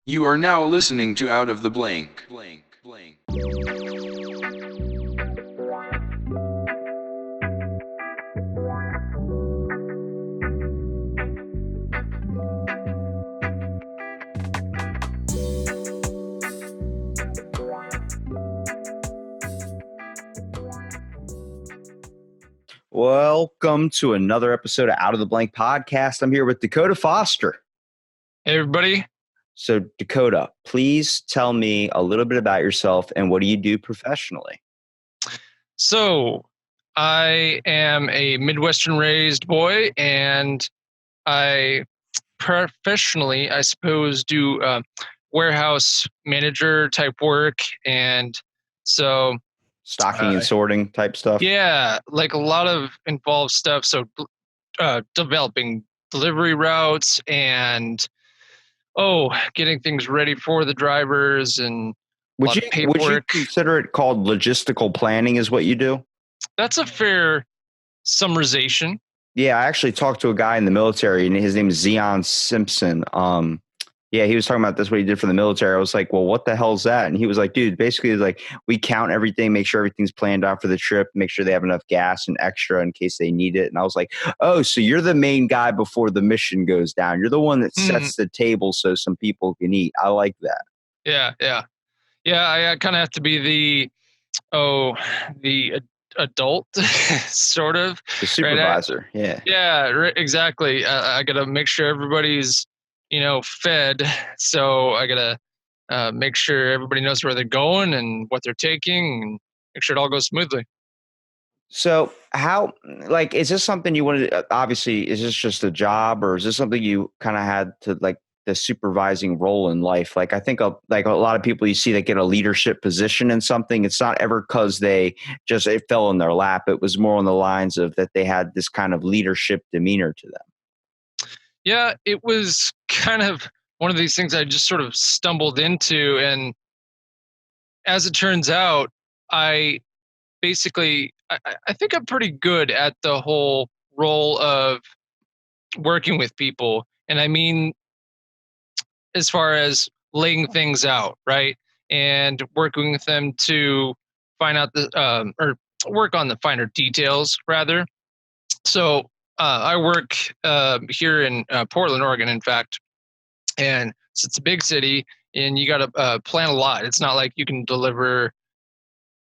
You are now listening to Out of the Blank. Welcome to another episode of Out of the Blank podcast. I'm here with Dakota Foster. Hey, everybody. So, Dakota, please tell me a little bit about yourself and what do you do professionally? So, I am a Midwestern raised boy, and I professionally, I suppose, do warehouse manager type work. And so, Stocking and sorting type stuff? Yeah, like a lot of involved stuff. So, developing delivery routes and getting things ready for the drivers and a lot of paperwork. Would you consider it called logistical planning is what you do? That's a fair summarization. Yeah, I actually talked to a guy in the military, and his name is Zion Simpson. He was talking about this, what he did for the military. I was like, well, what the hell is that? And he was like, dude, basically it's like we count everything, make sure everything's planned out for the trip, make sure they have enough gas and extra in case they need it. And I was like, oh, so you're the main guy before the mission goes down. You're the one that sets the table so some people can eat. I like that. Yeah. I kind of have to be the adult, sort of. The supervisor. Right? Yeah, exactly. I got to make sure everybody's, fed. So I got to make sure everybody knows where they're going and what they're taking and make sure it all goes smoothly. So is this something you wanted to, obviously, is this just a job or is this something you kind of had to the supervising role in life? Like I think a lot of people you see that get a leadership position in something, it's not ever because it fell in their lap. It was more on the lines of that they had this kind of leadership demeanor to them. Yeah, it was kind of one of these things I just sort of stumbled into. And as it turns out, I think I'm pretty good at the whole role of working with people. And I mean, as far as laying things out, right? And working with them to find out or work on the finer details rather. So I work here in Portland, Oregon, in fact. And it's a big city and you got to plan a lot. It's not like you can deliver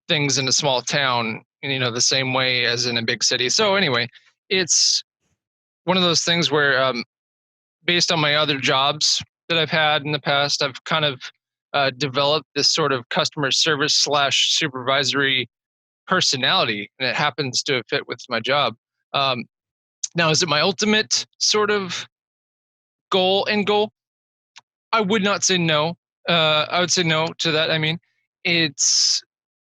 things in a small town, the same way as in a big city. So anyway, it's one of those things where based on my other jobs that I've had in the past, I've kind of developed this sort of customer service / supervisory personality, and it happens to fit with my job. Now, is it my ultimate sort of goal? I would not say no. I would say no to that. I mean, it's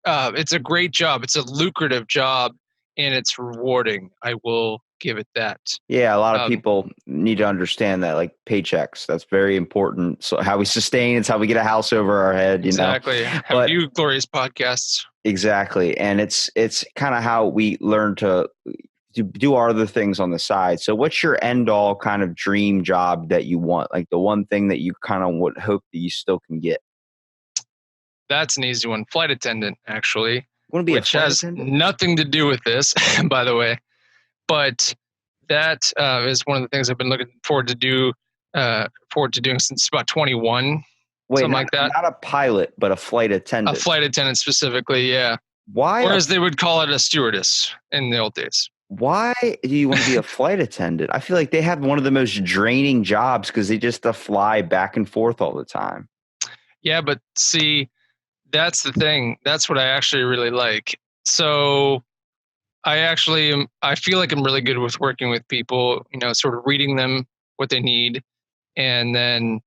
a great job. It's a lucrative job, and it's rewarding. I will give it that. Yeah, a lot of people need to understand that, like paychecks. That's very important. So how we sustain, it's how we get a house over our head. Exactly. Have you glorious podcasts? Exactly, and it's kind of how we learn to do our other things on the side. So what's your end all kind of dream job that you want? Like the one thing that you kind of would hope that you still can get? That's an easy one. Flight attendant, actually. Want to be which has nothing to do with this, by the way. But that is one of the things I've been looking forward to doing since about 21. Wait, something like that. Not a pilot, but a flight attendant. A flight attendant specifically, yeah. Why? Or as they would call it, a stewardess in the old days. Why do you want to be a flight attendant? I feel like they have one of the most draining jobs because they just fly back and forth all the time. Yeah, but see, that's the thing. That's what I actually really like. So I feel like I'm really good with working with people, sort of reading them what they need. And then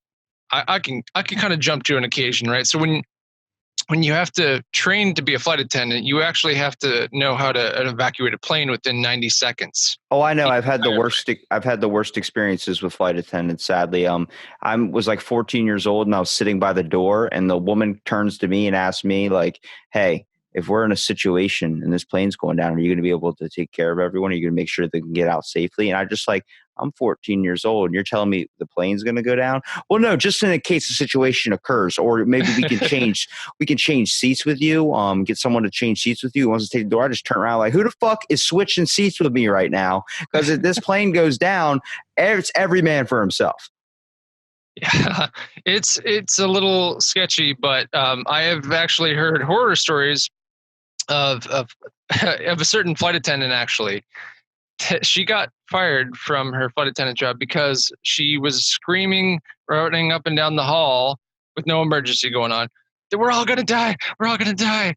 I can kind of jump to an occasion, right? So when you have to train to be a flight attendant, you actually have to know how to evacuate a plane within 90 seconds. Oh, I know. I've had the worst experiences with flight attendants, sadly. I was like 14 years old and I was sitting by the door and the woman turns to me and asks me like, hey, if we're in a situation and this plane's going down, are you going to be able to take care of everyone? Are you going to make sure they can get out safely? And I just I'm 14 years old and you're telling me the plane's going to go down. Well, no, just in case the situation occurs, or maybe we can change seats with you. Get someone to change seats with you who wants to take the door. I just turn around like, who the fuck is switching seats with me right now? Because if this plane goes down, it's every man for himself. Yeah, it's a little sketchy, but I have actually heard horror stories of of a certain flight attendant. Actually, she got fired from her flight attendant job because she was screaming, running up and down the hall with no emergency going on, that we're all gonna die, we're all gonna die.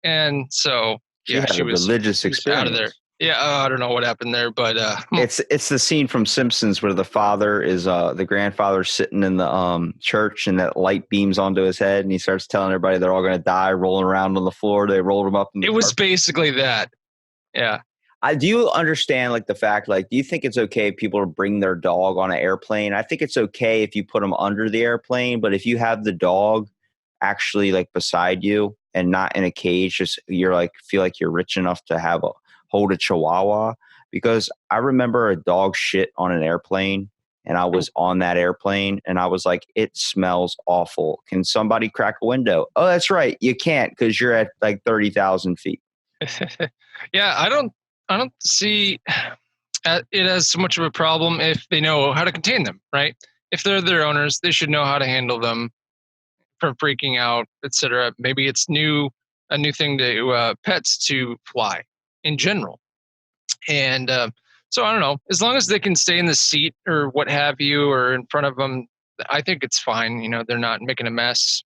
And so She yeah, had a religious out of there. experience. Yeah, I don't know what happened there, but It's the scene from Simpsons where the father is the grandfather sitting in the church and that light beams onto his head and he starts telling everybody they're all going to die, rolling around on the floor. They rolled him up. In the it was carpet. basically that. Yeah. Do you understand like the fact, like, do you think it's okay if people bring their dog on an airplane? I think it's okay if you put them under the airplane, but if you have the dog actually like beside you and not in a cage, just you're like, feel like you're rich enough to hold a chihuahua. Because I remember a dog shit on an airplane and I was on that airplane and I was like, it smells awful. Can somebody crack a window? Oh, that's right. You can't because you're at like 30,000 feet. Yeah, I don't see it as so much of a problem if they know how to contain them, right? If they're their owners, they should know how to handle them from freaking out, etc. Maybe it's a new thing to pets to fly in general, and so I don't know. As long as they can stay in the seat or what have you, or in front of them, I think it's fine. You know, they're not making a mess.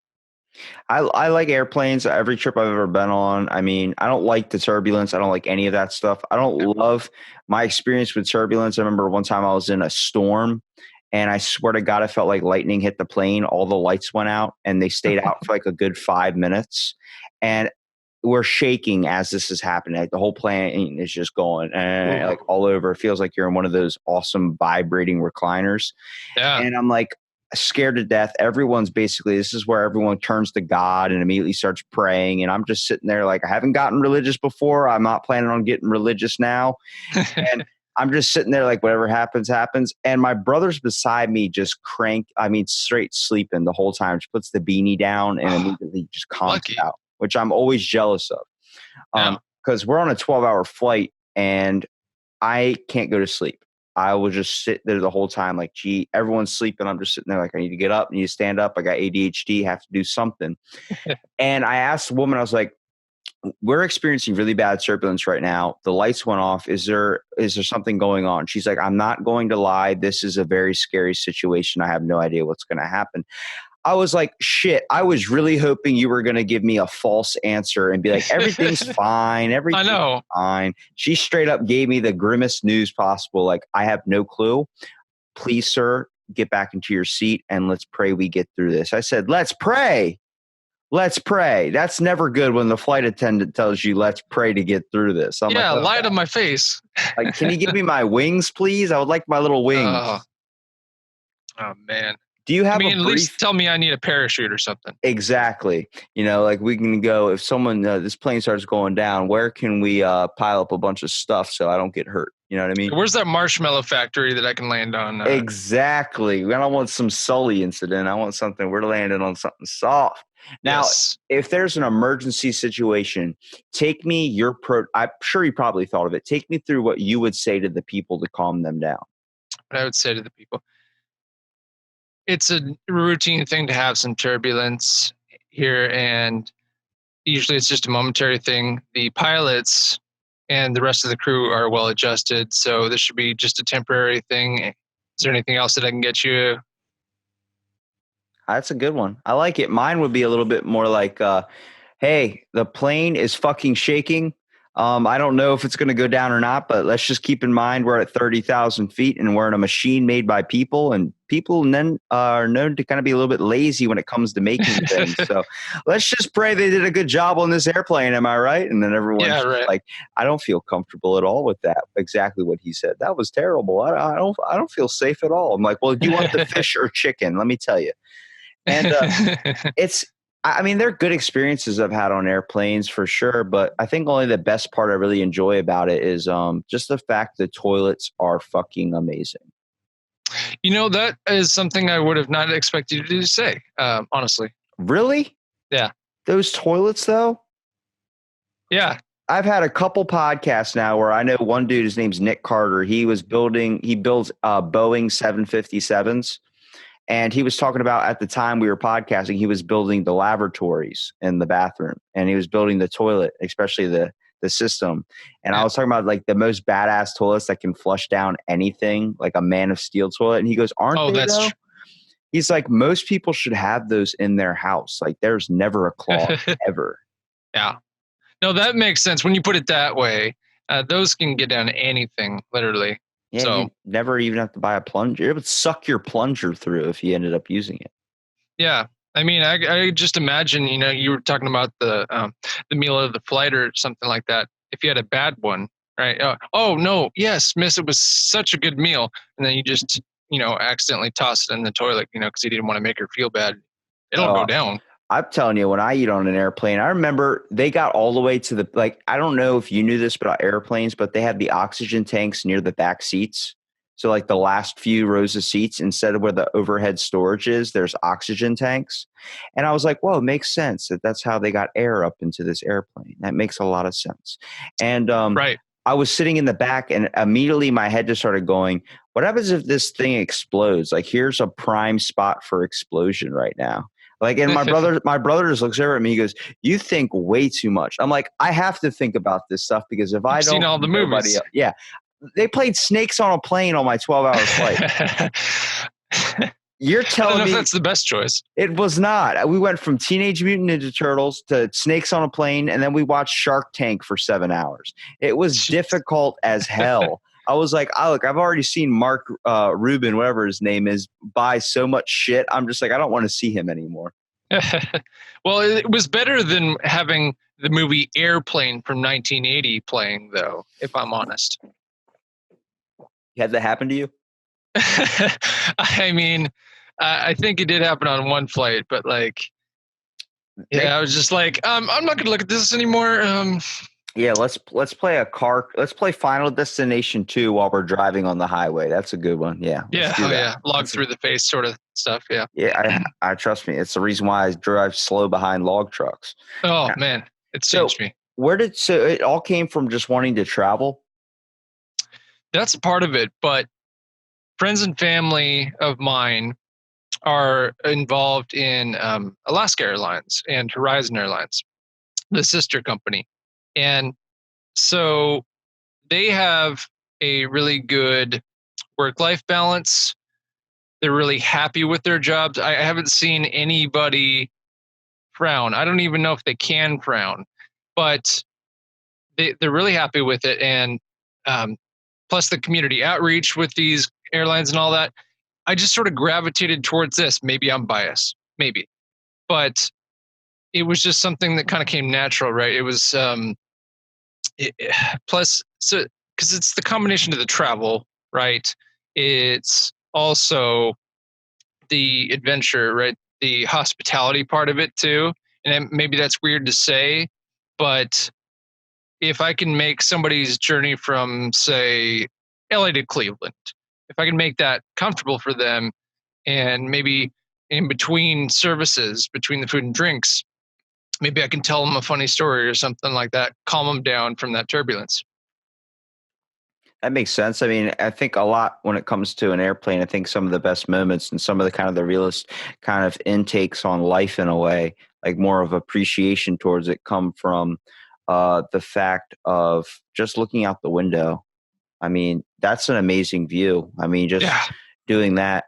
I like airplanes. Every trip I've ever been on. I mean, I don't like the turbulence. I don't like any of that stuff. I don't love my experience with turbulence. I remember one time I was in a storm and I swear to God, I felt like lightning hit the plane. All the lights went out and they stayed out for like a good 5 minutes. And we're shaking as this is happening. Like the whole plane is just going like all over. It feels like you're in one of those awesome vibrating recliners. Yeah. And I'm like scared to death. Everyone's basically, this is where everyone turns to God and immediately starts praying. And I'm just sitting there like, I haven't gotten religious before. I'm not planning on getting religious now. And I'm just sitting there like whatever happens, happens. And my brother's beside me just straight sleeping the whole time. She puts the beanie down and immediately just calms out, which I'm always jealous of. Because we're on a 12-hour flight and I can't go to sleep. I will just sit there the whole time like, gee, everyone's sleeping. I'm just sitting there like, I need to get up, I need to stand up. I got ADHD, have to do something. And I asked the woman, I was like, we're experiencing really bad turbulence right now. The lights went off. Is there something going on? She's like, I'm not going to lie. This is a very scary situation. I have no idea what's going to happen. I was like, shit, I was really hoping you were going to give me a false answer and be like, everything's fine. Everything's fine. She straight up gave me the grimmest news possible. Like, I have no clue. Please, sir, get back into your seat and let's pray we get through this. I said, let's pray. Let's pray. That's never good when the flight attendant tells you, let's pray to get through this. I'm like, lie to my face. Like, can you give me my wings, please? I would like my little wings. Oh man. Do you have at least tell me I need a parachute or something? Exactly. You know, like we can go, if someone, this plane starts going down, where can we pile up a bunch of stuff so I don't get hurt? You know what I mean? Where's that marshmallow factory that I can land on? Exactly. I don't want some Sully incident. I want something, we're landing on something soft. Now, if there's an emergency situation, take me I'm sure you probably thought of it. Take me through what you would say to the people to calm them down. What I would say to the people. It's a routine thing to have some turbulence here, and usually it's just a momentary thing. The pilots and the rest of the crew are well adjusted, so this should be just a temporary thing. Is there anything else that I can get you? That's a good one. I like it. Mine would be a little bit more like, hey, the plane is fucking shaking. I don't know if it's going to go down or not, but let's just keep in mind we're at 30,000 feet and we're in a machine made by people, and people then are known to kind of be a little bit lazy when it comes to making things. So let's just pray they did a good job on this airplane. Am I right? And then everyone's like, I don't feel comfortable at all with that. Exactly what he said. That was terrible. I don't feel safe at all. I'm like, well, do you want the fish or chicken? Let me tell you. And they're good experiences I've had on airplanes for sure, but I think only the best part I really enjoy about it is just the fact the toilets are fucking amazing. That is something I would have not expected you to say, honestly. Really? Yeah. Those toilets, though? Yeah. I've had a couple podcasts now where I know one dude, his name's Nick Carter. He builds Boeing 757s. And he was talking about at the time we were podcasting, he was building the lavatories in the bathroom and he was building the toilet, especially the system. And I was talking about like the most badass toilets that can flush down anything, like a Man of Steel toilet. And he goes, aren't they though? He's like, most people should have those in their house. Like there's never a clog ever. Yeah. No, that makes sense. When you put it that way, those can get down anything, literally. Yeah, So you never even have to buy a plunger. It would suck your plunger through if you ended up using it. yeah. I mean, I just imagine, you were talking about the meal of the flight or something like that. If you had a bad one, right? Oh no, yes, miss, it was such a good meal, and then you just accidentally toss it in the toilet, because you didn't want to make her feel bad. It'll go down. I'm telling you, when I eat on an airplane, I remember they got all the way to I don't know if you knew this about airplanes, but they had the oxygen tanks near the back seats. So like the last few rows of seats, instead of where the overhead storage is, there's oxygen tanks. And I was like, whoa, it makes sense that's how they got air up into this airplane. That makes a lot of sense. And right. I was sitting in the back and immediately my head just started going, what happens if this thing explodes? Like here's a prime spot for explosion right now. Like, and my brother just looks over at me. He goes, "You think way too much." I'm like, I have to think about this stuff because if I don't, seen all the movies. Yeah, they played Snakes on a Plane on my 12-hour flight. You're telling me that's the best choice? It was not. We went from Teenage Mutant Ninja Turtles to Snakes on a Plane, and then we watched Shark Tank for 7 hours. It was difficult as hell. I was like, oh, look, I've already seen Mark Rubin, whatever his name is, buy so much shit. I'm just like, I don't want to see him anymore. Well, it was better than having the movie Airplane from 1980 playing, though, if I'm honest. Had that happen to you? I mean, I think it did happen on one flight, but like, I was just like, I'm not going to look at this anymore. Yeah, let's play let's play Final Destination 2 while we're driving on the highway. That's a good one. Yeah. Yeah. Log through the face sort of stuff. Yeah. Yeah, I trust me. It's the reason why I drive slow behind log trucks. Oh man, it's changed me. So it all came from just wanting to travel? That's a part of it, but friends and family of mine are involved in Alaska Airlines and Horizon Airlines, the sister company. And so they have a really good work-life balance. They're really happy with their jobs. I haven't seen anybody frown. I don't even know if they can frown, but they're really happy with it. And plus the community outreach with these airlines and all that, I just sort of gravitated towards this. Maybe I'm biased, maybe, but it was just something that kind of came natural, right? It was plus, so because it's the combination of the travel, right? It's also the adventure, right? The hospitality part of it too. And maybe that's weird to say, but if I can make somebody's journey from, say, LA to Cleveland, if I can make that comfortable for them, and maybe in between services, between the food and drinks, maybe I can tell them a funny story or something like that, calm them down from that turbulence. That makes sense. I mean, I think a lot when it comes to an airplane, I think some of the best moments and some of the kind of the realest kind of intakes on life in a way, like more of appreciation towards it, come from the fact of just looking out the window. I mean, that's an amazing view. I mean, just doing that.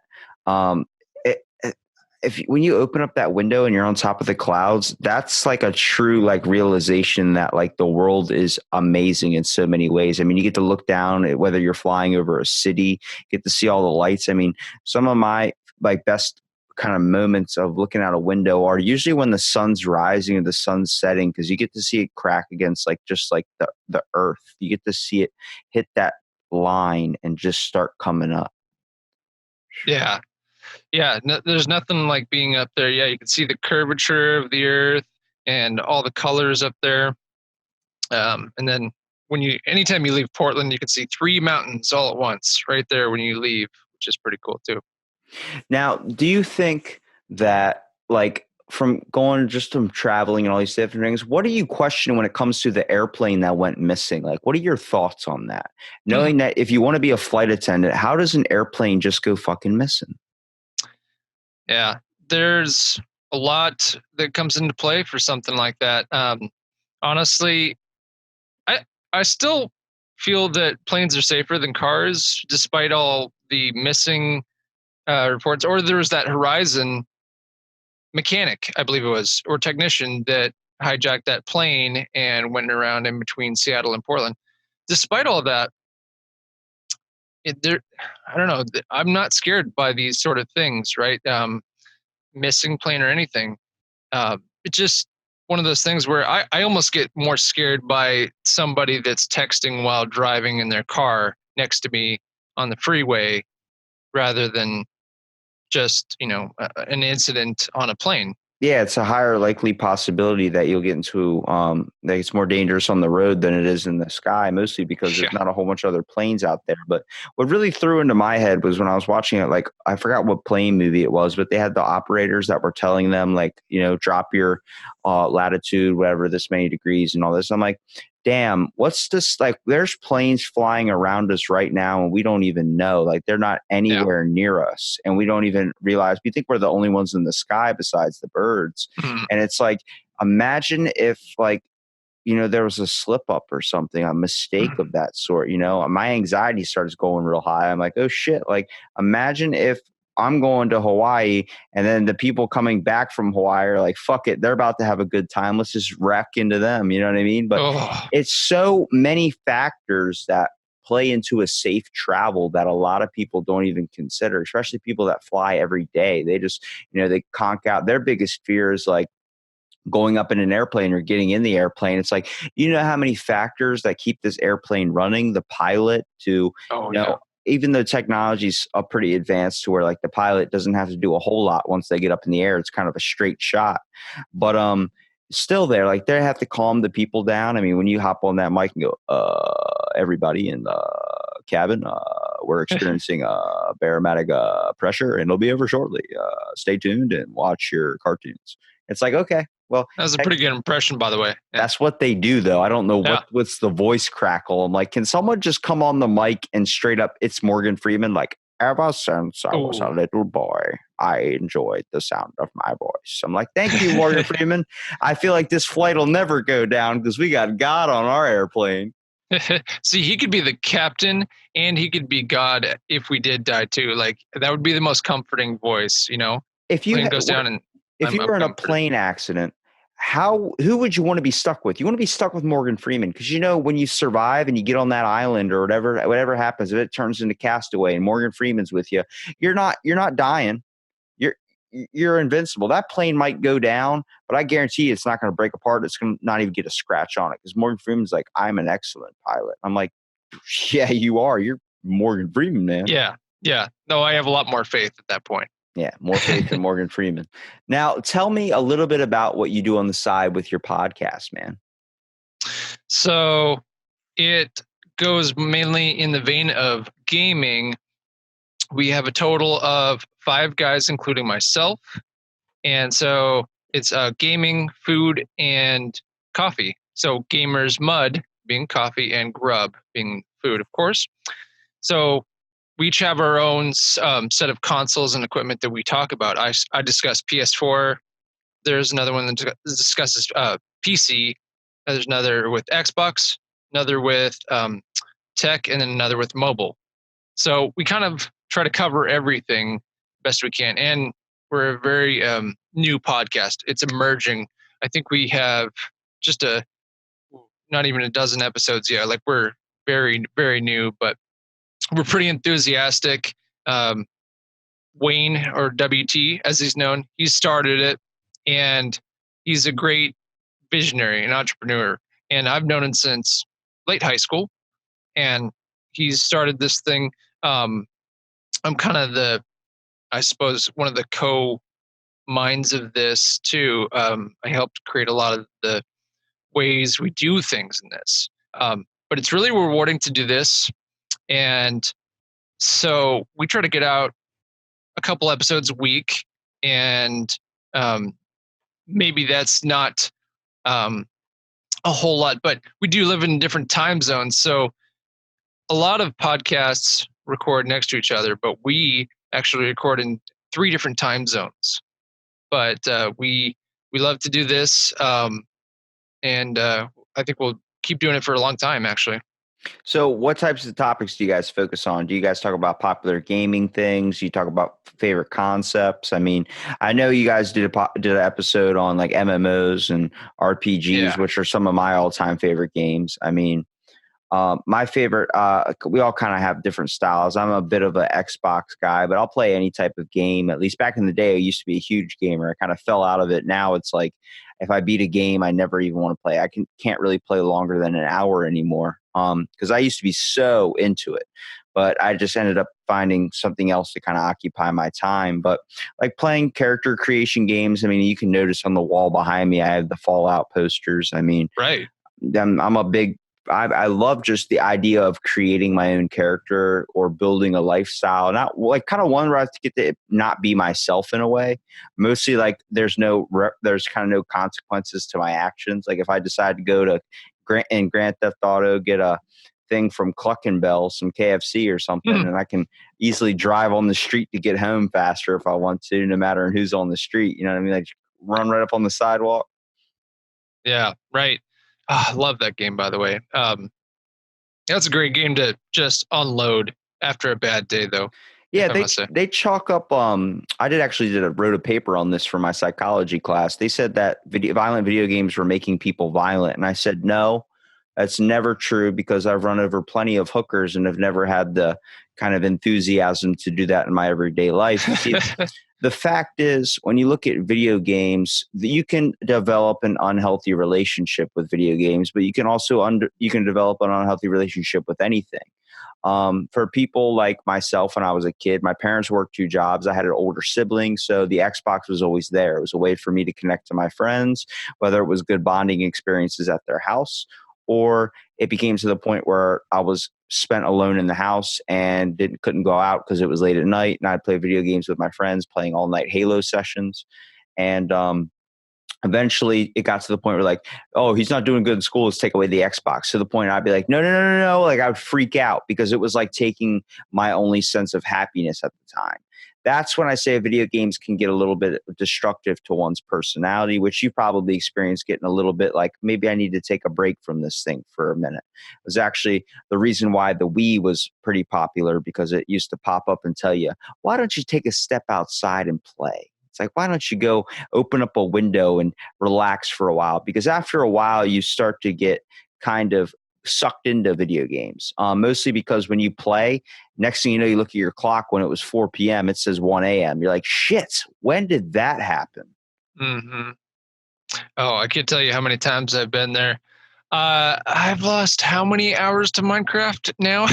When you open up that window and you're on top of the clouds, that's like a true like realization that like the world is amazing in so many ways. I mean, you get to look down at whether you're flying over a city, get to see all the lights. I mean, some of my like best kind of moments of looking out a window are usually when the sun's rising or the sun's setting, because you get to see it crack against like just like the earth. You get to see it hit that line and just start coming up. Yeah, there's nothing like being up there. Yeah, you can see the curvature of the earth and all the colors up there. And then anytime you leave Portland, you can see 3 mountains all at once right there when you leave, which is pretty cool too. Now, do you think that, like, from traveling and all these different things, what do you question when it comes to the airplane that went missing? Like, what are your thoughts on that? Knowing that if you want to be a flight attendant, how does an airplane just go fucking missing? Yeah, there's a lot that comes into play for something like that. Honestly, I still feel that planes are safer than cars, despite all the missing reports. Or there was that Horizon mechanic, I believe it was, or technician that hijacked that plane and went around in between Seattle and Portland. Despite all that, I don't know. I'm not scared by these sort of things, right? Missing plane or anything. It's just one of those things where I almost get more scared by somebody that's texting while driving in their car next to me on the freeway rather than just, an incident on a plane. Yeah, it's a higher likely possibility that you'll get into that it's more dangerous on the road than it is in the sky, mostly because there's not a whole bunch of other planes out there. But what really threw into my head was when I was watching it, like, I forgot what plane movie it was, but they had the operators that were telling them, like, drop your latitude, whatever, this many degrees and all this. I'm like, damn, what's this? Like, there's planes flying around us right now and we don't even know. Like, they're not anywhere near us and we don't even realize. We think we're the only ones in the sky besides the birds. And it's like, imagine if, like, there was a slip up or something, a mistake of that sort. My anxiety starts going real high. I'm like, oh shit. Like, imagine if I'm going to Hawaii and then the people coming back from Hawaii are like, fuck it, they're about to have a good time. Let's just wreck into them. You know what I mean? But it's so many factors that play into a safe travel that a lot of people don't even consider, especially people that fly every day. They just, they conk out. Their biggest fear is like going up in an airplane or getting in the airplane. It's like, how many factors that keep this airplane running, the pilot to, even though technology's pretty advanced to where, like, the pilot doesn't have to do a whole lot once they get up in the air. It's kind of a straight shot, but still there, like, they have to calm the people down. I mean, when you hop on that mic and go, everybody in the cabin, we're experiencing barometric pressure and it'll be over shortly. Stay tuned and watch your cartoons. It's like, okay, well, that was a pretty good impression, by the way. Yeah. That's what they do, though. I don't know what's the voice crackle. I'm like, can someone just come on the mic and straight up, it's Morgan Freeman, like, ever since I was a little boy, I enjoyed the sound of my voice. I'm like, thank you, Morgan Freeman. I feel like this flight will never go down because we got God on our airplane. See, he could be the captain and he could be God if we did die too. Like, that would be the most comforting voice, If you goes down and if you were in a plane accident, who would you want to be stuck with? You want to be stuck with Morgan Freeman because, when you survive and you get on that island or whatever happens, if it turns into Castaway and Morgan Freeman's with you, you're not dying. You're invincible. That plane might go down, but I guarantee you it's not going to break apart. It's going to not even get a scratch on it because Morgan Freeman's like, I'm an excellent pilot. I'm like, yeah, you are. You're Morgan Freeman, man. Yeah. No, I have a lot more faith at that point. Yeah, more faith in Morgan Freeman. Now, tell me a little bit about what you do on the side with your podcast, man. So it goes mainly in the vein of gaming. We have a total of 5 guys, including myself. And so it's gaming, food, and coffee. So gamers, Mud being coffee, and Grub being food, of course. So we each have our own set of consoles and equipment that we talk about. I discuss PS4. There's another one that discusses PC. There's another with Xbox, another with tech, and then another with mobile. So we kind of try to cover everything best we can. And we're a very new podcast. It's emerging. I think we have just not even a dozen episodes yet. Like, we're very, very new, but we're pretty enthusiastic. Wayne, or WT as he's known, he started it, and he's a great visionary and entrepreneur. And I've known him since late high school, and he's started this thing. I'm kind of I suppose, one of the co-minds of this too. I helped create a lot of the ways we do things in this. But it's really rewarding to do this. And So we try to get out a couple episodes a week, and maybe that's not a whole lot, but we do live in different time zones. So a lot of podcasts record next to each other, but we actually record in 3 different time zones. But we love to do this, and I think we'll keep doing it for a long time, actually. So, what types of topics do you guys focus on? Do you guys talk about popular gaming things? You talk about favorite concepts? I mean, I know you guys did an episode on like MMOs and RPGs, Yeah. which are some of my all-time favorite games. I mean, my favorite, we all kind of have different styles. I'm a bit of an Xbox guy, but I'll play any type of game. At least back in the day, I used to be a huge gamer. I kind of fell out of it. Now it's like if I beat a game, I never even want to play. I can't really play longer than an hour anymore. Because I used to be so into it, but I just ended up finding something else to kind of occupy my time. But like playing character creation games, I mean, you can notice on the wall behind me, I have the Fallout posters. I mean, Right. I'm a big I love just the idea of creating my own character or building a lifestyle. Not like kind of one where I have to get to not be myself in a way. Mostly like there's kind of no consequences to my actions. Like if I decide to go to Grand Theft Auto, get a thing from Cluckin' Bell, some KFC or something, and I can easily drive on the street to get home faster if I want to, no matter who's on the street. You know what I mean? Like run right up on the sidewalk. Yeah, right. I love that game, by the way. That's a great game to just unload after a bad day, though. Yeah, If I must say. they chalk up. I wrote a paper on this for my psychology class. They said that violent video games were making people violent, and I said no, that's never true because I've run over plenty of hookers and have never had the kind of enthusiasm to do that in my everyday life. You see, the fact is, when you look at video games, you can develop an unhealthy relationship with video games, but you can also you can develop an unhealthy relationship with anything. For people like myself, when I was a kid, my parents worked 2 jobs. I had an older sibling, so the Xbox was always there. It was a way for me to connect to my friends, whether it was good bonding experiences at their house, or it became to the point where I was spent alone in the house and couldn't go out because it was late at night, and I'd play video games with my friends, playing all night Halo sessions, and eventually it got to the point where like, oh, he's not doing good in school, let's take away the Xbox. To the point I'd be like, no, no, no, no, no. Like I would freak out because it was like taking my only sense of happiness at the time. That's when I say video games can get a little bit destructive to one's personality, which you probably experienced getting a little bit like, maybe I need to take a break from this thing for a minute. It was actually the reason why the Wii was pretty popular, because it used to pop up and tell you, why don't you take a step outside and play? It's like, why don't you go open up a window and relax for a while? Because after a while, you start to get kind of sucked into video games, mostly because when you play, next thing you know, you look at your clock when it was 4 p.m., it says 1 a.m. You're like, shit, when did that happen? Mm-hmm. Oh, I can't tell you how many times I've been there. I've lost how many hours to Minecraft now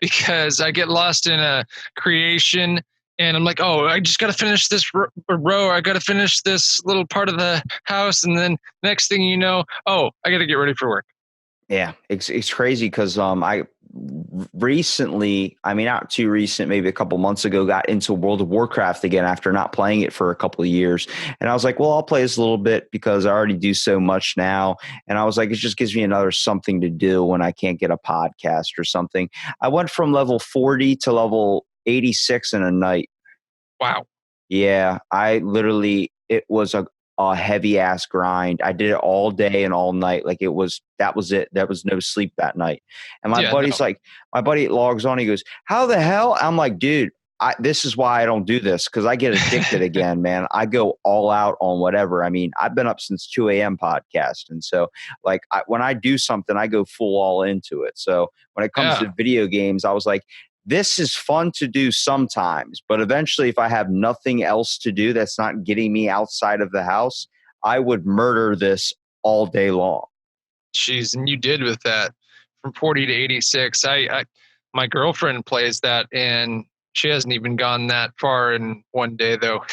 because I get lost in a creation and I'm like, oh, I just got to finish this row. I got to finish this little part of the house. And then next thing you know, oh, I got to get ready for work. Yeah, it's crazy because I recently, I mean, not too recent, maybe a couple months ago, got into World of Warcraft again after not playing it for a couple of years. And I was like, well, I'll play this a little bit because I already do so much now. And I was like, it just gives me another something to do when I can't get a podcast or something. I went from level 40 to level 86 in a night. Wow. Yeah, it was a heavy ass grind. I did it all day and all night. Like that was it. There was no sleep that night. And my buddy logs on. He goes, how the hell? I'm like, dude, this is why I don't do this. Cause I get addicted again, man. I go all out on whatever. I mean, I've been up since 2 a.m. podcast. And so like when I do something, I go full all into it. So when it comes to video games, I was like, this is fun to do sometimes, but eventually if I have nothing else to do that's not getting me outside of the house, I would murder this all day long. Jeez, and you did with that from 40 to 86. My girlfriend plays that and she hasn't even gone that far in one day though.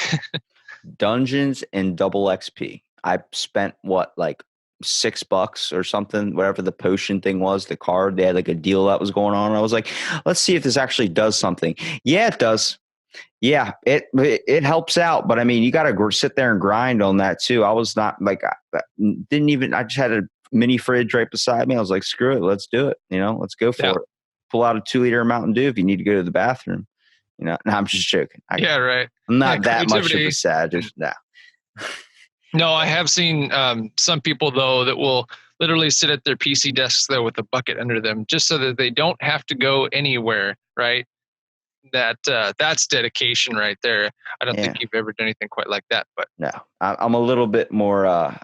Dungeons and double XP. I spent like $6 or something, whatever the potion thing was, the card. They had like a deal that was going on. I was like, let's see if this actually does something. Yeah, it does. Yeah, it helps out, but I mean, you got to sit there and grind on that too. I was not like, didn't even. I just had a mini fridge right beside me. I was like, screw it, let's do it. Let's go for it. Pull out a 2-liter Mountain Dew if you need to go to the bathroom. No, I'm just joking. Right. I'm not that much of a sadist. No. No, I have seen some people though that will literally sit at their PC desks though with a bucket under them just so that they don't have to go anywhere, right? That's dedication right there. I don't think you've ever done anything quite like that, but no, I'm a little bit more. I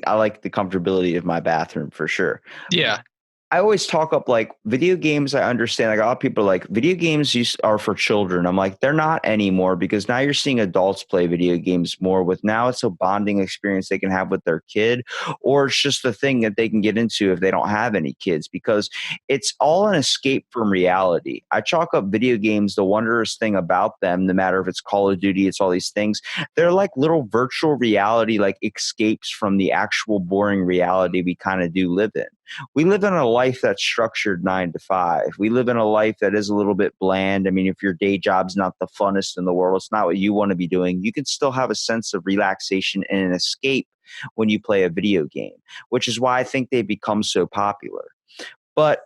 like the comfortability of my bathroom for sure. Yeah. I always talk up like video games. I understand like a lot of people are like video games are for children. I'm like, they're not anymore because now you're seeing adults play video games more with now it's a bonding experience they can have with their kid, or it's just a thing that they can get into if they don't have any kids because it's all an escape from reality. I chalk up video games. The wondrous thing about them, no matter if it's Call of Duty, it's all these things. They're like little virtual reality, like escapes from the actual boring reality we kind of do live in. We live in a life that's structured 9 to 5. We live in a life that is a little bit bland. I mean, if your day job's not the funnest in the world, it's not what you want to be doing. You can still have a sense of relaxation and an escape when you play a video game, which is why I think they become so popular. But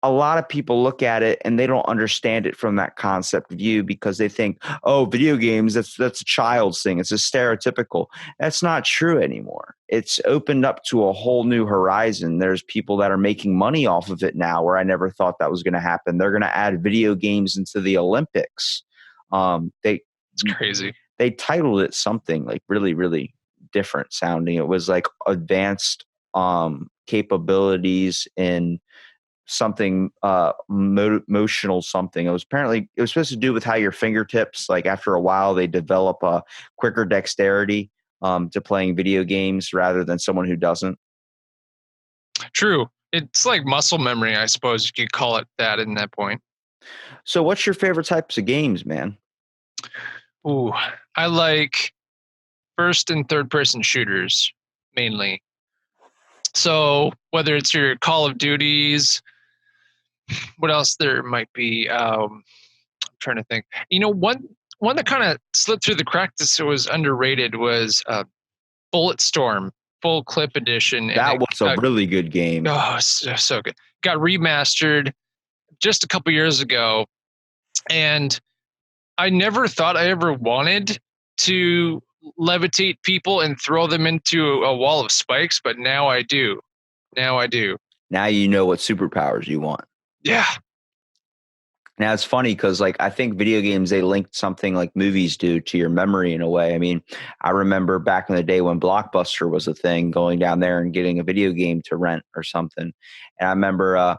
a lot of people look at it and they don't understand it from that concept view because they think, oh, video games, that's a child's thing. It's a stereotypical. That's not true anymore. It's opened up to a whole new horizon. There's people that are making money off of it now where I never thought that was going to happen. They're going to add video games into the Olympics. It's crazy. They titled it something like really, really different sounding. It was like advanced capabilities in something motional something. It was supposed to do with how your fingertips, like after a while, they develop a quicker dexterity to playing video games rather than someone who doesn't. True. It's like muscle memory, I suppose you could call it that in that point. So what's your favorite types of games, man? Ooh, I like first and third person shooters mainly. So whether it's your Call of Duties, what else there might be? I'm trying to think. One that kind of slipped through the cracks that was underrated was Bulletstorm Full Clip Edition. That was a really good game. Oh, so good. Got remastered just a couple years ago, and I never thought I ever wanted to levitate people and throw them into a wall of spikes, but now I do. Now you know what superpowers you want. Yeah. Now it's funny because like I think video games, they linked something like movies do to your memory in a way. I mean, I remember back in the day when Blockbuster was a thing, going down there and getting a video game to rent or something. And I remember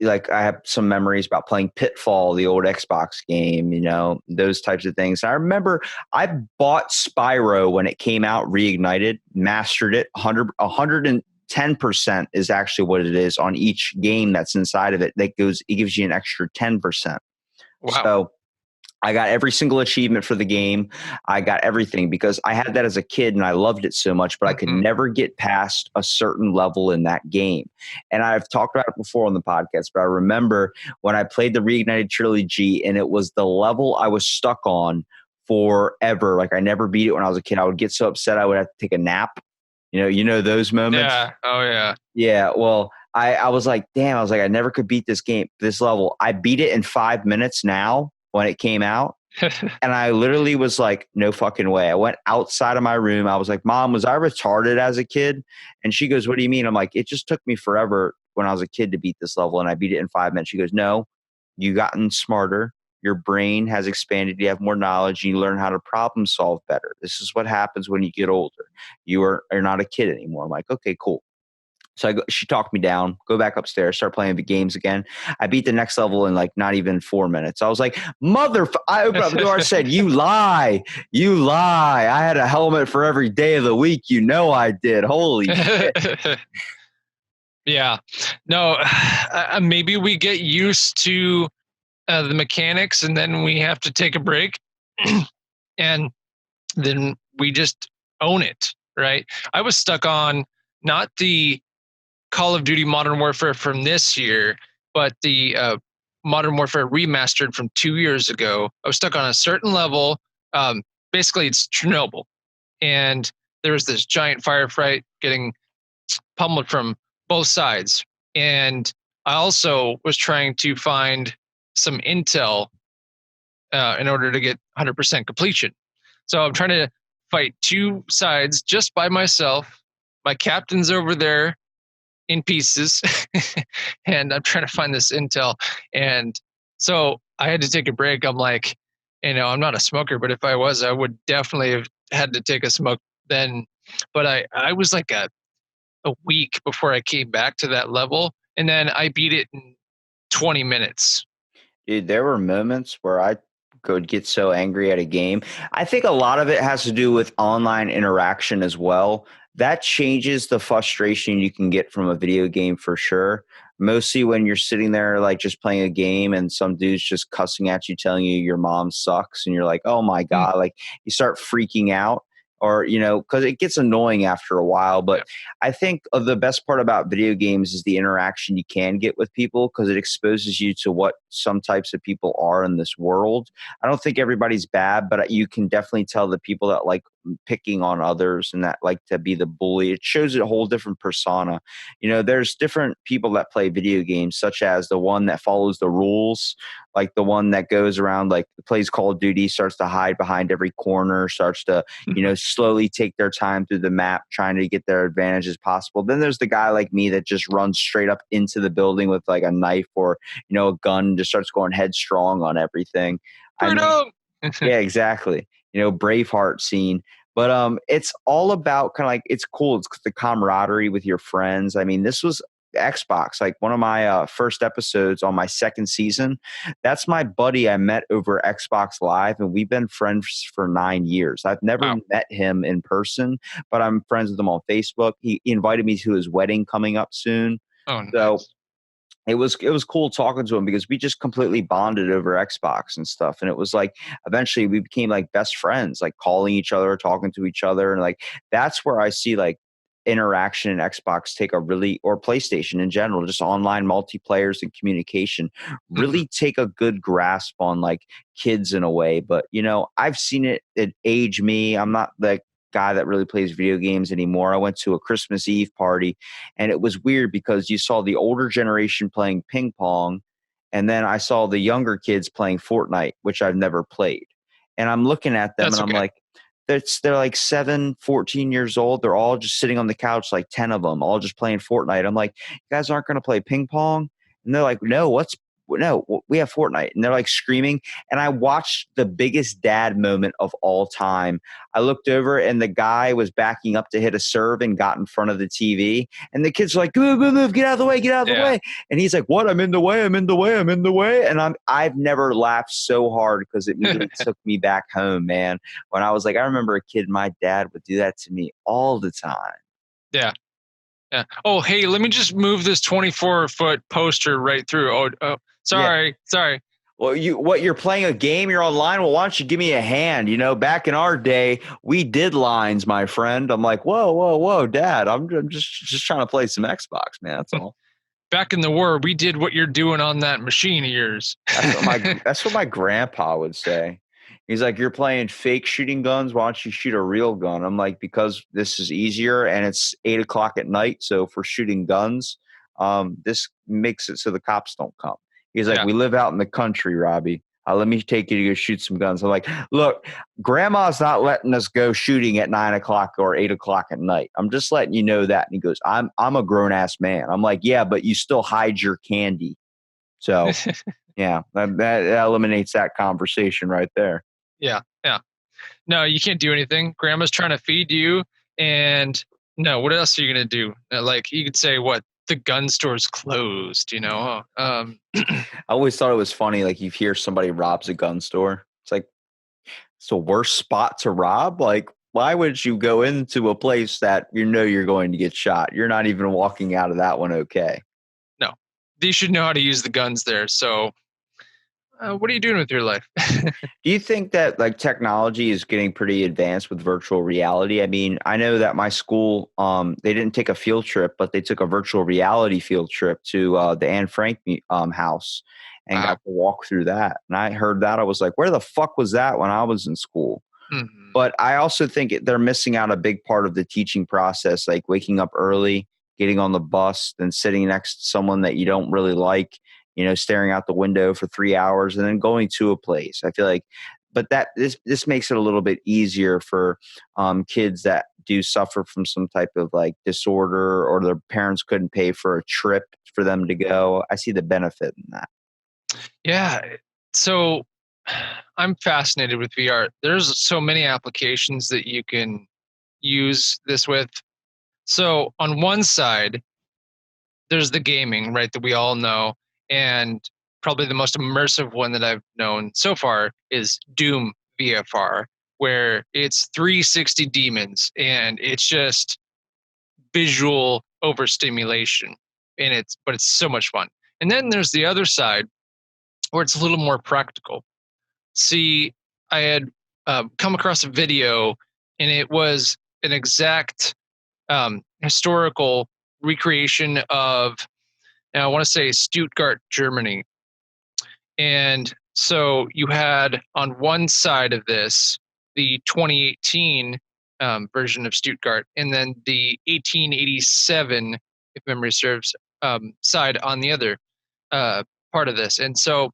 like I have some memories about playing Pitfall, the old Xbox game, those types of things. I remember I bought Spyro when it came out, Reignited, mastered it, 110% is actually what it is on each game that's inside of it. It gives you an extra 10%. Wow. So I got every single achievement for the game. I got everything because I had that as a kid and I loved it so much, but I could never get past a certain level in that game. And I've talked about it before on the podcast, but I remember when I played the Reignited trilogy and it was the level I was stuck on forever. Like I never beat it when I was a kid. I would get so upset I would have to take a nap. You know those moments? Yeah. Oh, yeah. Yeah. Well, I was like, damn, I never could beat this game, this level. I beat it in 5 minutes now when it came out. And I literally was like, no fucking way. I went outside of my room. I was like, Mom, was I retarded as a kid? And she goes, what do you mean? I'm like, it just took me forever when I was a kid to beat this level. And I beat it in 5 minutes. She goes, no, you gotten smarter. Your brain has expanded. You have more knowledge. You learn how to problem solve better. This is what happens when you get older. You're not a kid anymore. I'm like, okay, cool. So she talked me down, go back upstairs, start playing the games again. I beat the next level in like not even 4 minutes. I was like, I opened up the door. I said, you lie. I had a helmet for every day of the week. I did. Holy shit. Yeah. No, maybe we get used to the mechanics and then we have to take a break and then we just own it. Right. I was stuck on not the Call of Duty Modern Warfare from this year, but the Modern Warfare remastered from 2 years ago. I was stuck on a certain level. Basically, it's Chernobyl, and there was this giant firefight getting pummeled from both sides. And I also was trying to find some intel in order to get 100% completion. So I'm trying to fight two sides just by myself. My captain's over there in pieces, and I'm trying to find this intel. And so I had to take a break. I'm like, I'm not a smoker, but if I was, I would definitely have had to take a smoke then. But I was like a week before I came back to that level, and then I beat it in 20 minutes. Dude, there were moments where I could get so angry at a game. I think a lot of it has to do with online interaction as well. That changes the frustration you can get from a video game for sure. Mostly when you're sitting there like just playing a game and some dude's just cussing at you, telling you your mom sucks, and you're like, oh my God, like you start freaking out. Or, because it gets annoying after a while. But I think the best part about video games is the interaction you can get with people, because it exposes you to what some types of people are in this world. I don't think everybody's bad, but you can definitely tell the people that like picking on others and that like to be the bully. It shows a whole different persona. There's different people that play video games, such as the one that follows the rules, like the one that goes around, like plays Call of Duty, starts to hide behind every corner, starts to, slowly take their time through the map, trying to get their advantage as possible. Then there's the guy like me that just runs straight up into the building with like a knife or, a gun, and just starts going headstrong on everything. Yeah, exactly. Braveheart scene. But it's all about kind of like, it's cool. It's the camaraderie with your friends. I mean, this was Xbox, like one of my first episodes on my second season. That's my buddy I met over Xbox Live, and we've been friends for 9 years. I've never met him in person, but I'm friends with him on Facebook. He invited me to his wedding coming up soon. Oh, nice. So it was cool talking to him, because we just completely bonded over Xbox and stuff. And it was like, eventually we became like best friends, like calling each other, talking to each other. And like, that's where I see like interaction in Xbox take a really, or PlayStation in general, just online multiplayers and communication, really take a good grasp on like kids in a way. But, I've seen it age me. I'm not the guy that really plays video games anymore. I went to a Christmas Eve party, and it was weird because you saw the older generation playing ping pong, and then I saw the younger kids playing Fortnite, which I've never played. And I'm looking at them, and I'm like, they're like 14 years old. They're all just sitting on the couch, like 10 of them, all just playing Fortnite. I'm like, you guys aren't going to play ping pong? And they're like, no, we have Fortnite. And they're like screaming. And I watched the biggest dad moment of all time. I looked over, and the guy was backing up to hit a serve and got in front of the TV. And the kids were like, move, get out of the way, get out of the way. And he's like, what? I'm in the way. And I've never laughed so hard, because it really took me back home, man. When I was like, I remember a kid, my dad would do that to me all the time. Yeah. Yeah. Oh, hey, let me just move this 24-foot poster right through. Oh, sorry. Well, you're playing a game, you're online. Well, why don't you give me a hand? Back in our day, we did lines, my friend. I'm like, whoa, Dad. I'm just trying to play some Xbox, man. That's all. Back in the war, we did what you're doing on that machine of yours. That's what my grandpa would say. He's like, you're playing fake shooting guns. Why don't you shoot a real gun? I'm like, because this is easier, and it's 8:00 at night. So for shooting guns, this makes it so the cops don't come. He's like, we live out in the country, Robbie. Let me take you to go shoot some guns. I'm like, look, grandma's not letting us go shooting at 9:00 or 8:00 at night. I'm just letting you know that. And he goes, I'm a grown ass man. I'm like, yeah, but you still hide your candy. So yeah, that eliminates that conversation right there. Yeah. No, you can't do anything. Grandma's trying to feed you, and no, what else are you going to do? Like, you could say, what? The gun store's closed, I always thought it was funny, like, you hear somebody robs a gun store. It's like, it's the worst spot to rob. Like, why would you go into a place that you're going to get shot? You're not even walking out of that one okay. No, they should know how to use the guns there. So what are you doing with your life? Do you think that like technology is getting pretty advanced with virtual reality? I mean, I know that my school, they didn't take a field trip, but they took a virtual reality field trip to the Anne Frank house and got Wow. to walk through that. And I heard that. I was like, where the fuck was that when I was in school? Mhm. But I also think they're missing out a big part of the teaching process, like waking up early, getting on the bus, then sitting next to someone that you don't really like, staring out the window for 3 hours and then going to a place. I feel like, but this makes it a little bit easier for kids that do suffer from some type of like disorder or their parents couldn't pay for a trip for them to go. I see the benefit in that. Yeah. So I'm fascinated with VR. There's so many applications that you can use this with. So on one side, there's the gaming, right, that we all know. And probably the most immersive one that I've known so far is Doom VFR, where it's 360 demons and it's just visual overstimulation. But it's so much fun. And then there's the other side where it's a little more practical. See, I had come across a video, and it was an exact historical recreation of, and I want to say, Stuttgart, Germany. And so you had on one side of this the 2018 version of Stuttgart, and then the 1887, if memory serves, side on the other part of this. And so,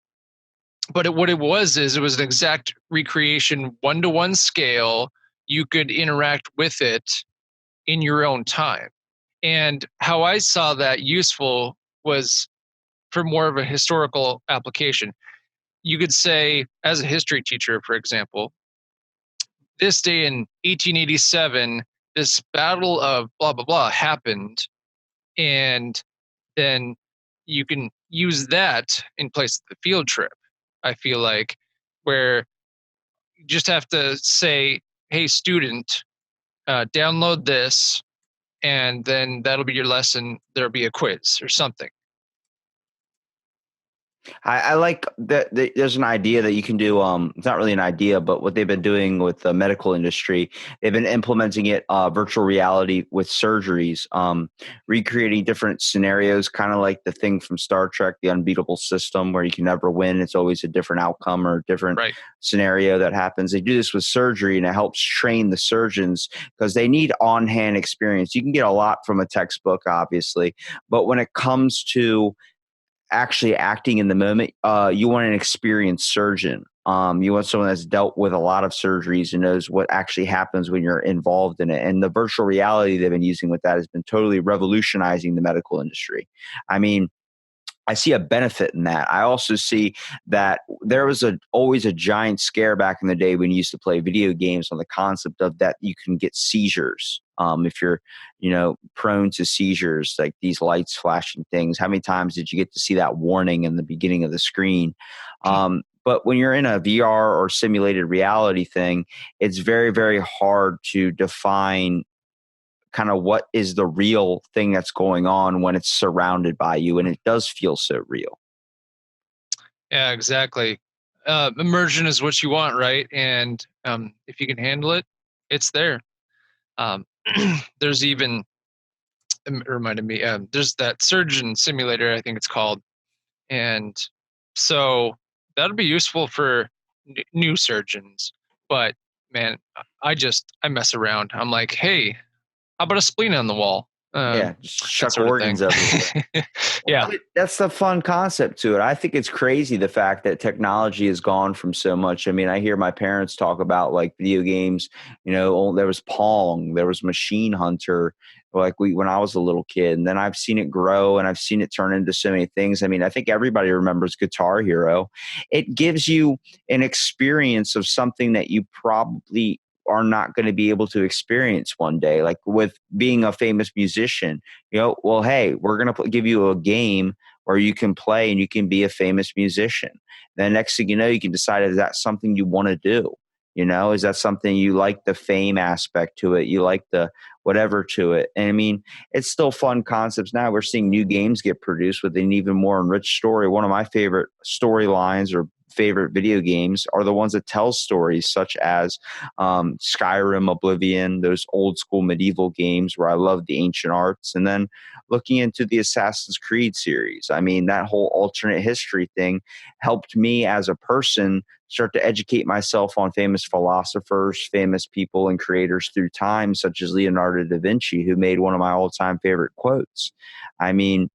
but what it was is it was an exact recreation, 1-to-1 scale. You could interact with it in your own time. And how I saw that useful was for more of a historical application. You could say, as a history teacher, for example, this day in 1887, this battle of blah, blah, blah happened. And then you can use that in place of the field trip, I feel like, where you just have to say, hey, student, download this, and then that'll be your lesson. There'll be a quiz or something. I like that there's an idea that you can do. It's not really an idea, but what they've been doing with the medical industry, they've been implementing it virtual reality with surgeries, recreating different scenarios, kind of like the thing from Star Trek, the unbeatable system, where you can never win. It's always a different outcome or a different Right. scenario that happens. They do this with surgery, and it helps train the surgeons because they need on-hand experience. You can get a lot from a textbook, obviously, but when it comes to actually acting in the moment, you want an experienced surgeon. You want someone that's dealt with a lot of surgeries and knows what actually happens when you're involved in it. And the virtual reality they've been using with that has been totally revolutionizing the medical industry. I mean, I see a benefit in that. I also see that there was always a giant scare back in the day when you used to play video games on the concept of that you can get seizures. If you're, prone to seizures, like these lights flashing things. How many times did you get to see that warning in the beginning of the screen? But when you're in a VR or simulated reality thing, it's very, very hard to define kind of what is the real thing that's going on when it's surrounded by you, and it does feel so real. Yeah, exactly. Immersion is what you want, right? And if you can handle it, it's there. Um, there's even, it reminded me, there's that surgeon simulator, I think it's called. And so that'll be useful for new surgeons. But man, I mess around. I'm like, hey, how about a spleen on the wall? Yeah, just That chuck sort of thing. organs everywhere. Yeah. But that's the fun concept to it. I think it's crazy the fact that technology has gone from so much. I mean, I hear my parents talk about like video games, there was Pong, there was Machine Hunter, like when I was a little kid. And then I've seen it grow and I've seen it turn into so many things. I mean, I think everybody remembers Guitar Hero. It gives you an experience of something that you probably are not going to be able to experience one day, like with being a famous musician. Well, hey, we're going to give you a game where you can play and you can be a famous musician. Then next thing you know, you can decide, is that something you want to do? Is that something you like, the fame aspect to it? You like the whatever to it? And I mean, it's still fun concepts. Now we're seeing new games get produced with an even more enriched story. One of my favorite storylines or favorite video games are the ones that tell stories such as Skyrim, Oblivion, those old school medieval games where I love the ancient arts. And then looking into the Assassin's Creed series. I mean, that whole alternate history thing helped me as a person start to educate myself on famous philosophers, famous people and creators through time, such as Leonardo da Vinci, who made one of my all-time favorite quotes. I mean,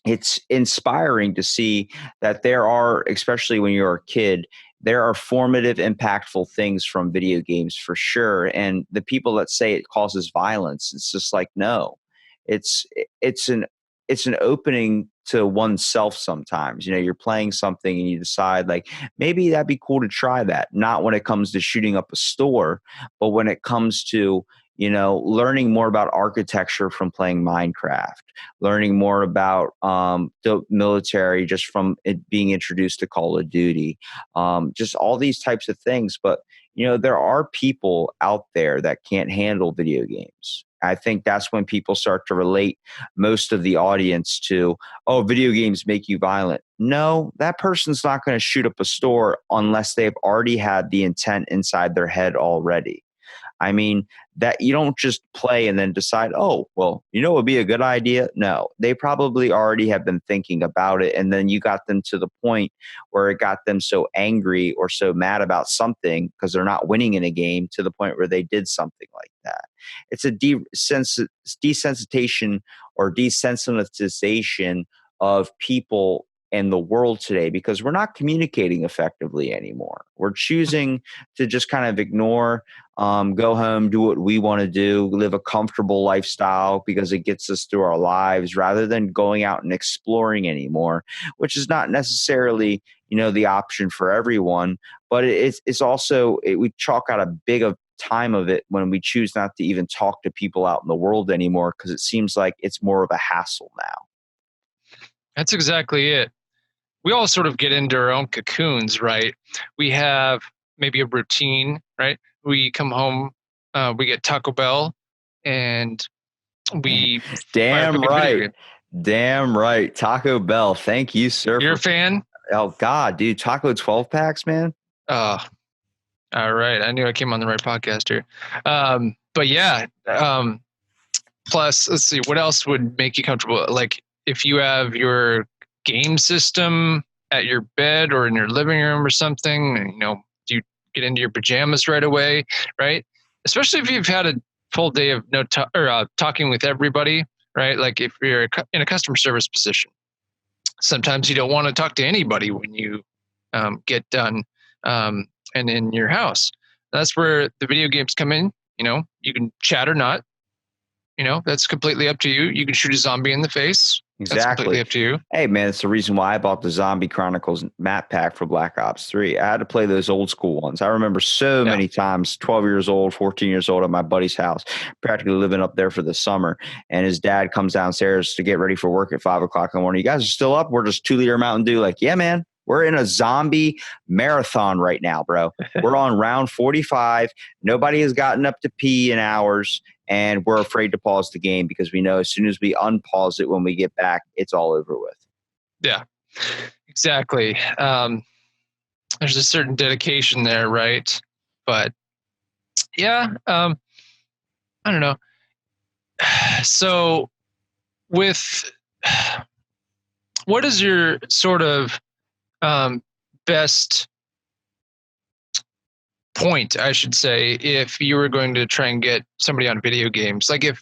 it's inspiring to see that there are, especially when you're a kid, there are formative, impactful things from video games for sure. And the people that say it causes violence, it's just like, no, it's it's an it's an opening to oneself sometimes. You know, you're playing something and you decide like maybe that'd be cool to try that. Not when it comes to shooting up a store, but when it comes to, you know, learning more about architecture from playing Minecraft, learning more about the military just from it being introduced to Call of Duty, just all these types of things. But, you know, there are people out there that can't handle video games. I think that's when people start to relate most of the audience to, oh, video games make you violent. No, that person's not going to shoot up a store unless they've already had the intent inside their head already. I mean, that you don't just play and then decide, oh, well, you know, it would be a good idea. No, they probably already have been thinking about it. And then you got them to the point where it got them so angry or so mad about something because they're not winning in a game to the point where they did something like that. It's a desensitization or desensitization of people in the world today because we're not communicating effectively anymore. We're choosing to just kind of ignore, go home, do what we want to do, live a comfortable lifestyle because it gets us through our lives rather than going out and exploring anymore, which is not necessarily, you know, the option for everyone, but it's also, we chalk out a big of time of it when we choose not to even talk to people out in the world anymore because it seems like it's more of a hassle now. That's exactly it. We all sort of get into our own cocoons, right? We have maybe a routine, right? We come home, we get Taco Bell, and we Damn right. Damn right. Taco Bell. Thank you, sir. You're a fan? Oh, God, dude. Taco 12 packs, man. All right. I knew I came on the right podcast here. But yeah, plus, let's see, what else would make you comfortable? Like if you have your game system at your bed or in your living room or something, you know, do you get into your pajamas right away, right? Especially if you've had a full day of talking with everybody, right? Like if you're in a customer service position, sometimes you don't want to talk to anybody when you get done and in your house. That's where the video games come in. You know, you can chat or not. You know, that's completely up to you. You can shoot a zombie in the face. Exactly. That's completely up to you. Hey, man, it's the reason why I bought the Zombie Chronicles map pack for Black Ops 3. I had to play those old school ones. I remember so many times, 12 years old, 14 years old at my buddy's house, practically living up there for the summer. And his dad comes downstairs to get ready for work at 5 o'clock in the morning. You guys are still up? We're just 2-liter Mountain Dew. Like, yeah, man. We're in a zombie marathon right now, bro. We're on round 45. Nobody has gotten up to pee in hours. And we're afraid to pause the game because we know as soon as we unpause it when we get back, it's all over with. Yeah, exactly. There's a certain dedication there, right? But yeah, I don't know. So with what is your sort of best point, I should say, if you were going to try and get somebody on video games? Like if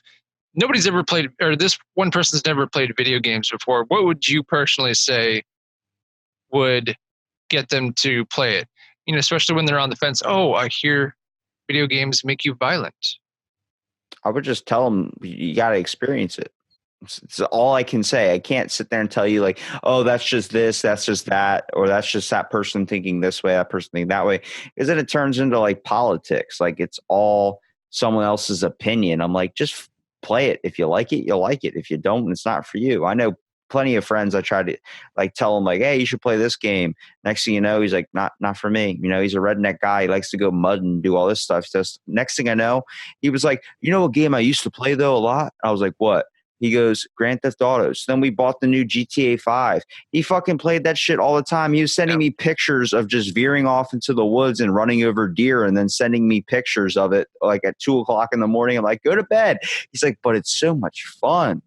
nobody's ever played, or this one person's never played video games before, what would you personally say would get them to play it? You know, especially when they're on the fence. Oh, I hear video games make you violent. I would just tell them you got to experience it. It's all I can say. I can't sit there and tell you like, oh, that's just this, that's just that, or that's just that person thinking this way, that person thinking that way. Because then it turns into like politics. Like it's all someone else's opinion. I'm like, just play it. If you like it, you'll like it. If you don't, it's not for you. I know plenty of friends. I try to like tell them like, hey, you should play this game. Next thing you know, he's like, not for me. You know, he's a redneck guy. He likes to go mud and do all this stuff. Just next thing I know, he was like, you know, a game I used to play though a lot. I was like, what? He goes, Grand Theft Auto. So then we bought the new GTA 5. He fucking played that shit all the time. He was sending me pictures of just veering off into the woods and running over deer and then sending me pictures of it like at 2:00 in the morning. I'm like, go to bed. He's like, but it's so much fun.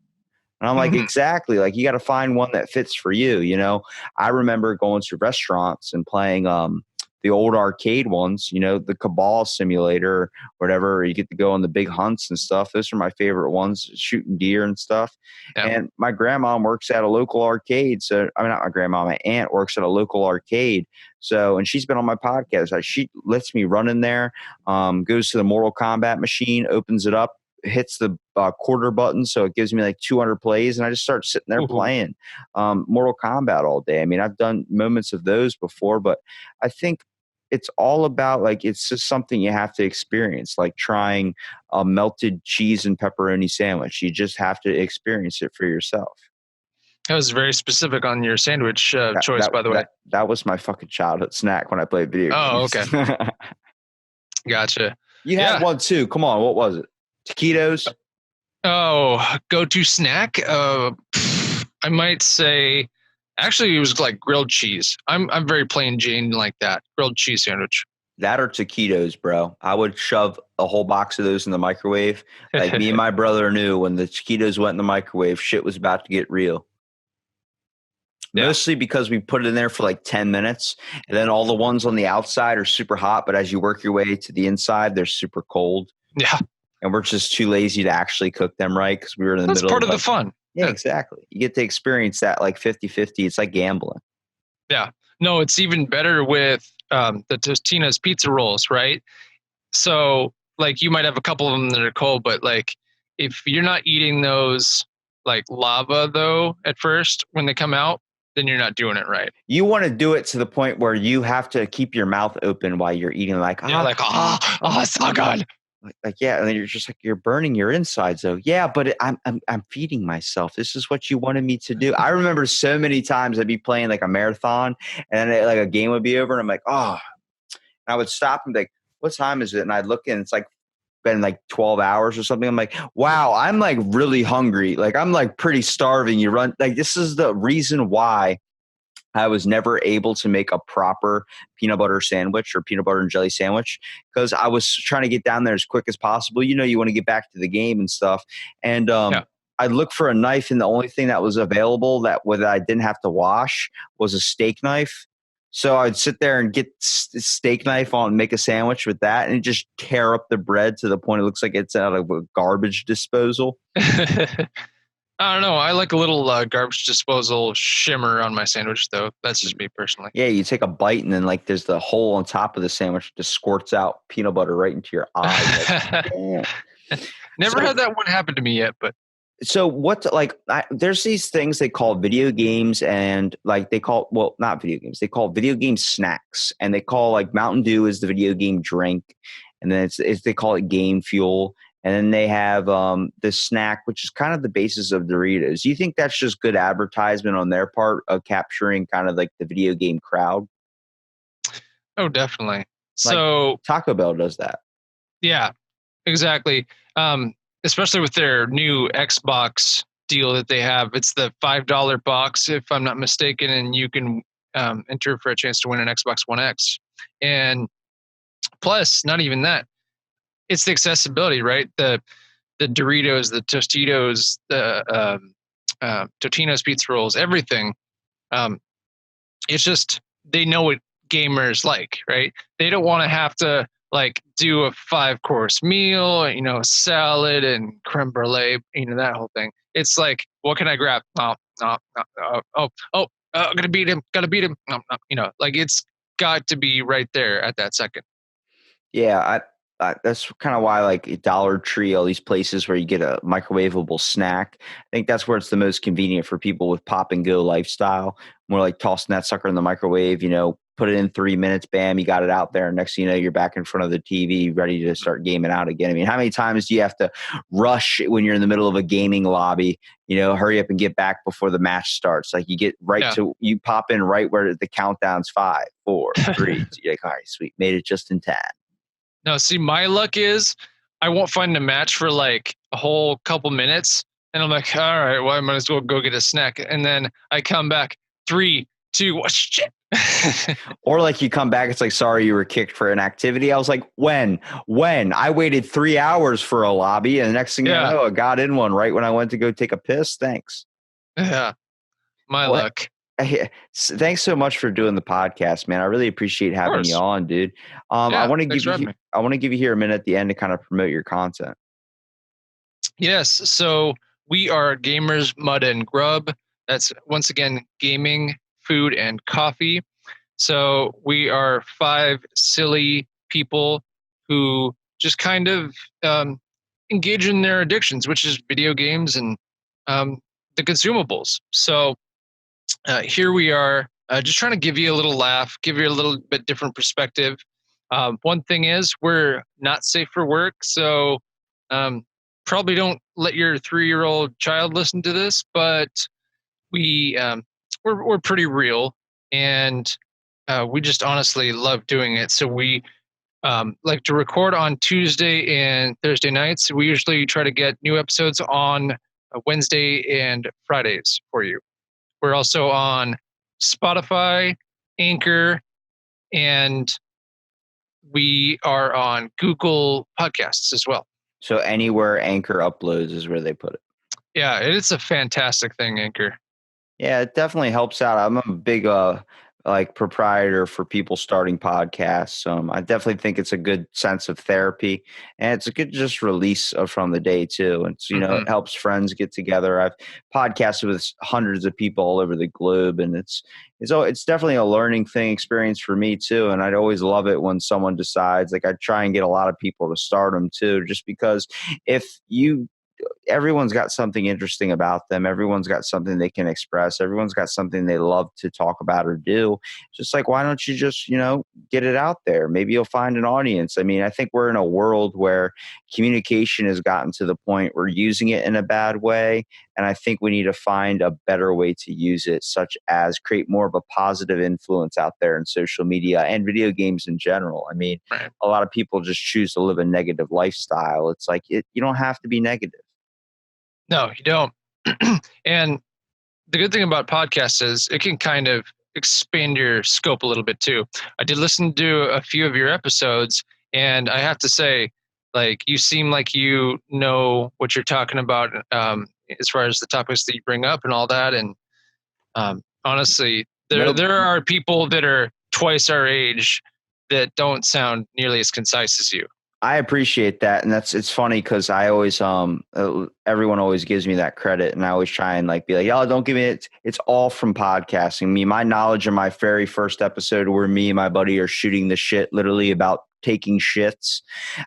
And I'm like, exactly. Like, you got to find one that fits for you. You know, I remember going to restaurants and playing the old arcade ones, you know, the Cabal Simulator, whatever. You get to go on the big hunts and stuff. Those are my favorite ones, shooting deer and stuff. Yeah. And my grandma works at a local arcade. So, I mean, not my grandma, my aunt works at a local arcade. So, and she's been on my podcast. She lets me run in there, goes to the Mortal Kombat machine, opens it up, hits the quarter button, so it gives me like 200 plays, and I just start sitting there playing Mortal Kombat all day. I mean, I've done moments of those before, but I think it's all about, like, it's just something you have to experience, like trying a melted cheese and pepperoni sandwich. You just have to experience it for yourself. That was very specific on your sandwich choice, by the way. That was my fucking childhood snack when I played video games. Oh, okay. Gotcha. You had one too. Come on, what was it? Taquitos? Oh, go-to snack? I might say, actually, it was like grilled cheese. I'm very plain Jane like that. Grilled cheese sandwich. That or taquitos, bro. I would shove a whole box of those in the microwave. Like, me and my brother knew when the taquitos went in the microwave, shit was about to get real. Yeah. Mostly because we put it in there for like 10 minutes, and then all the ones on the outside are super hot, but as you work your way to the inside, they're super cold. Yeah. And we're just too lazy to actually cook them right because we were in the middle. That's part of the fun. Yeah, exactly. You get to experience that like 50-50. It's like gambling. Yeah. No, it's even better with the Tostina's pizza rolls, right? So, like, you might have a couple of them that are cold, but like, if you're not eating those like lava though at first when they come out, then you're not doing it right. You want to do it to the point where you have to keep your mouth open while you're eating, like, it's so good. Like, yeah, and then you're just like, you're burning your insides though. Yeah, but I'm feeding myself. This is what you wanted me to do. I remember so many times I'd be playing like a marathon, and then like a game would be over, and I'm like, oh, and I would stop and be like, what time is it? And I'd look and it's like been like 12 hours or something. I'm like, wow, I'm like really hungry. Like, I'm like pretty starving. You run, like, this is the reason why I was never able to make a proper peanut butter sandwich or peanut butter and jelly sandwich, because I was trying to get down there as quick as possible. You know, you want to get back to the game and stuff. And I looked for a knife, and the only thing that was available that I didn't have to wash was a steak knife. So I'd sit there and get steak knife on, make a sandwich with that, and just tear up the bread to the point it looks like it's out of a garbage disposal. I don't know. I like a little garbage disposal shimmer on my sandwich, though. That's just me personally. Yeah, you take a bite, and then like there's the hole on top of the sandwich just squirts out peanut butter right into your eye. Like, Never had that one happen to me yet, but. So there's these things they call video games, and like they call, well, not video games. They call video game snacks, and they call like Mountain Dew is the video game drink, and then they call it game fuel. And then they have this snack, which is kind of the basis of Doritos. Do you think that's just good advertisement on their part of capturing kind of like the video game crowd? Oh, definitely. So Taco Bell does that. Yeah, exactly. Especially with their new Xbox deal that they have. It's the $5 box, if I'm not mistaken, and you can enter for a chance to win an Xbox One X. And plus, not even that. It's the accessibility, right? The Doritos, the Tostitos, the Totino's pizza rolls, everything. It's just, they know what gamers like, right? They don't want to have to like do a 5-course meal, you know, salad and creme brulee, you know, that whole thing. It's like, what can I grab? Gotta beat him. No, you know, like it's got to be right there at that second. Yeah, that's kind of why, like Dollar Tree, all these places where you get a microwavable snack, I think that's where it's the most convenient for people with pop and go lifestyle. More like tossing that sucker in the microwave, you know, put it in 3 minutes, bam, you got it out there. Next thing you know, you're back in front of the TV, ready to start gaming out again. I mean, how many times do you have to rush when you're in the middle of a gaming lobby? You know, hurry up and get back before the match starts. Like, you get you pop in right where the countdown's 5, 4, 3. So you're like, all right, sweet, made it just in time. No, see, my luck is I won't find a match for like a whole couple minutes. And I'm like, all right, well, I might as well go get a snack. And then I come back, 3, 2, shit. Or like you come back, it's like, sorry, you were kicked for an activity. I was like, when? I waited 3 hours for a lobby, and the next thing you know, I got in one right when I went to go take a piss. Thanks. Yeah, my luck. Thanks so much for doing the podcast, man. I really appreciate having you on, dude. I want to give you here a minute at the end to kind of promote your content. Yes. So we are Gamers Mud N Grub. That's once again gaming, food, and coffee. So we are 5 silly people who just kind of engage in their addictions, which is video games and the consumables. So here we are, just trying to give you a little laugh, give you a little bit different perspective. One thing is we're not safe for work, so probably don't let your 3-year-old child listen to this, but we're pretty real, and we just honestly love doing it. So we like to record on Tuesday and Thursday nights. We usually try to get new episodes on Wednesday and Fridays for you. We're also on Spotify, Anchor, and we are on Google Podcasts as well. So anywhere Anchor uploads is where they put it. Yeah, it's a fantastic thing, Anchor. Yeah, it definitely helps out. I'm a big like proprietor for people starting podcasts. I definitely think it's a good sense of therapy, and it's a good just release from the day too. And so, it helps friends get together. I've podcasted with hundreds of people all over the globe, and it's definitely a learning experience for me too. And I'd always love it when someone decides, like, I try and get a lot of people to start them too, just because everyone's got something interesting about them. Everyone's got something they can express. Everyone's got something they love to talk about or do. Just like, why don't you just, get it out there? Maybe you'll find an audience. I mean, I think we're in a world where communication has gotten to the point we're using it in a bad way. And I think we need to find a better way to use it, such as create more of a positive influence out there in social media and video games in general. I mean, a lot of people just choose to live a negative lifestyle. It's like, you don't have to be negative. No, you don't. And the good thing about podcasts is it can kind of expand your scope a little bit too. I did listen to a few of your episodes, and I have to say, like, you seem like you know what you're talking about as far as the topics that you bring up and all that. And honestly, there are people that are twice our age that don't sound nearly as concise as you. I appreciate that. And it's funny because I always, everyone always gives me that credit, and I always try and be like, y'all don't give me it. It's all from podcasting. My knowledge in my very first episode where me and my buddy are shooting the shit literally about taking shits.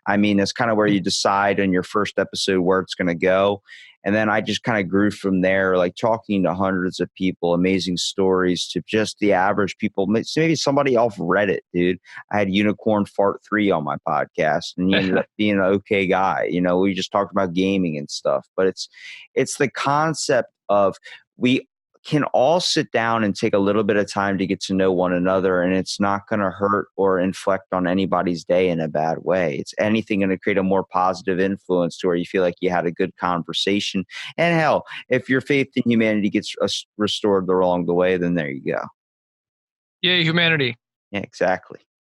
I mean, that's kind of where you decide in your first episode where it's going to go. And then I just kind of grew from there, like talking to hundreds of people, amazing stories, to just the average people. Maybe somebody off Reddit, dude. I had Unicorn Fart 3 on my podcast, and he ended up being an okay guy. We just talked about gaming and stuff. But it's the concept of we can all sit down and take a little bit of time to get to know one another, and it's not going to hurt or inflect on anybody's day in a bad way. It's anything going to create a more positive influence to where you feel like you had a good conversation. And hell, if your faith in humanity gets restored along the way, then there you go. Yay, humanity. Yeah, exactly.